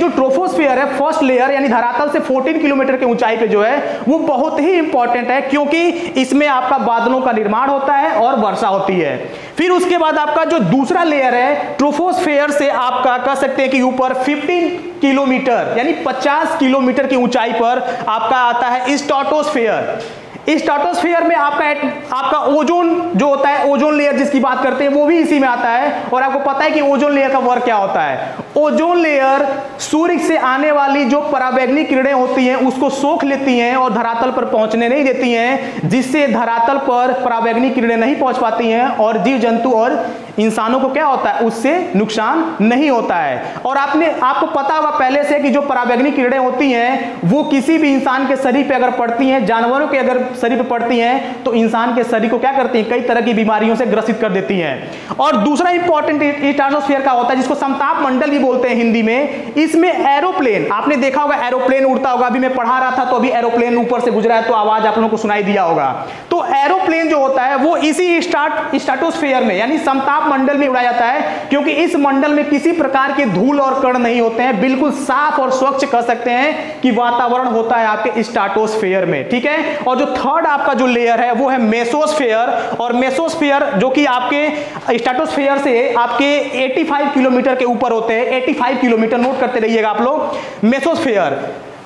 जो ट्रोपोस्फियर है first layer यानी धरातल से 14 किलोमीटर की ऊंचाई पे जो है वो बहुत ही इंपॉर्टेंट है, क्योंकि इसमें आपका बादलों का निर्माण होता है और वर्षा होती है। फिर उसके बाद आपका जो दूसरा लेयर है ट्रोपोस्फियर से आपका कह सकते हैं कि ऊपर 15 किलोमीटर यानी 50 किलोमीटर की ऊंचाई पर आपका आता है स्ट्रेटोस्फियर। स्ट्रेटोस्फियर में आपका ओजोन जो होता है, ओजोन लेयर जिसकी बात करते हैं वो भी इसी में आता है। और आपको पता है कि ओजोन लेयर का वर्क क्या होता है। ओजोन लेयर सूर्य से आने वाली जो पराबैंगनी किरणें होती हैं उसको सोख लेती हैं और धरातल पर पहुंचने नहीं देती हैं, जिससे धरातल पर पराबैंगनी किरणें नहीं पहुंच पाती हैं और जीव जंतु और इंसानों को क्या होता है, उससे नुकसान नहीं होता है। और आपको पता होगा पहले से कि जो पराबैंगनी किरणें होती हैं वो किसी भी इंसान के शरीर पे अगर पड़ती हैं, जानवरों के अगर शरीर पे पड़ती हैं तो इंसान के शरीर को क्या करती हैं, कई तरह की बीमारियों से ग्रसित कर देती हैं। और दूसरा इंपॉर्टेंट स्ट्रेटोस्फियर का होता है जिसको समताप मंडल भी बोलते हैं हिंदी में। इसमें एरोप्लेन, आपने देखा होगा एरोप्लेन उड़ता होगा। अभी मैं पढ़ा रहा था तो अभी एरोप्लेन ऊपर से गुजरा है तो आवाज आप लोगों को सुनाई दिया होगा। तो एरोप्लेन जो होता है वो इसी स्ट्रेटोस्फियर में यानी समताप मंडल में उड़ाया जाता है, क्योंकि इस मंडल में किसी प्रकार के धूल और कण नहीं होते हैं, बिल्कुल साफ और स्वच्छ कह सकते हैं कि वातावरण होता है आपके स्ट्रेटोस्फियर में। ठीक है। और जो थर्ड आपका जो लेयर है वो है मेसोस्फियर। और मेसोस्फियर जो कि आपके स्ट्रेटोस्फियर से आपके 85 किलोमीटर के ऊपर होते हैं। 85 किलोमीटर नोट करते रहिएगा आप लोग। मेसोस्फियर,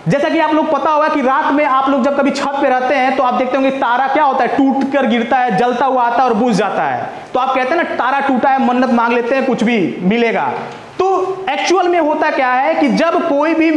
जैसा कि आप लोग पता होगा कि रात में आप लोग जब कभी छत पे रहते हैं तो आप देखते होंगे तारा क्या होता है, टूट कर गिरता है, जलता हुआ आता है और बुझ जाता है। तो आप कहते हैं ना तारा टूटा है, मन्नत मांग लेते हैं कुछ भी मिलेगा। तो एक्चुअल में होता क्या है कि जब कोई भी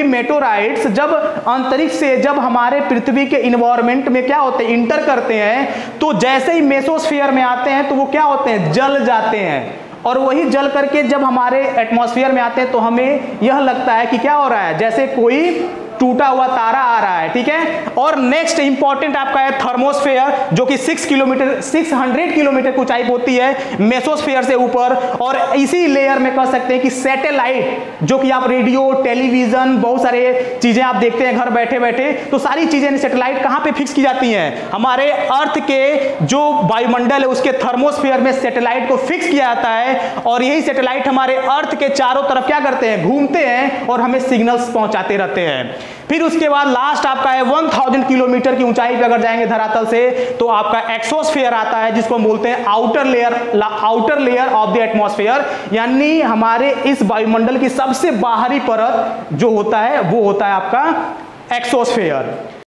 मेटोराइट्स जब अंतरिक्ष से जब हमारे पृथ्वी के इन्वायरमेंट में क्या होते हैं, इंटर करते हैं, तो जैसे ही मेसोस्फियर में आते हैं तो वो क्या होते हैं, जल जाते हैं। और वही जल करके जब हमारे एटमॉस्फेयर में आते हैं तो हमें यह लगता है कि क्या हो रहा है, जैसे कोई टूटा हुआ तारा आ रहा है। ठीक है। और नेक्स्ट इंपॉर्टेंट आपका है थर्मोस्फेयर, जो कि 600 किलोमीटर की ऊंचाई होती है मेसोस्फेयर से ऊपर। और इसी लेयर में कह सकते हैं कि सैटेलाइट, जो कि आप रेडियो, टेलीविजन, बहुत सारे चीजें आप देखते हैं घर बैठे बैठे, तो सारी चीजें सैटेलाइट कहां पे फिक्स की जाती हैं, हमारे अर्थ के जो वायुमंडल है उसके थर्मोस्फेयर में सैटेलाइट को फिक्स किया जाता है। और यही सैटेलाइट हमारे अर्थ के चारों तरफ क्या करते हैं, घूमते हैं और हमें सिग्नल्स पहुंचाते रहते हैं। फिर उसके बाद लास्ट आपका है 1000 किलोमीटर की ऊंचाई पे अगर जाएंगे धरातल से तो आपका एक्सोस्फेयर आता है, जिसको हम बोलते हैं outer layer of the atmosphere, यानी हमारे इस वायुमंडल की सबसे बाहरी परत जो होता है वो होता है आपका एक्सोस्फेयर।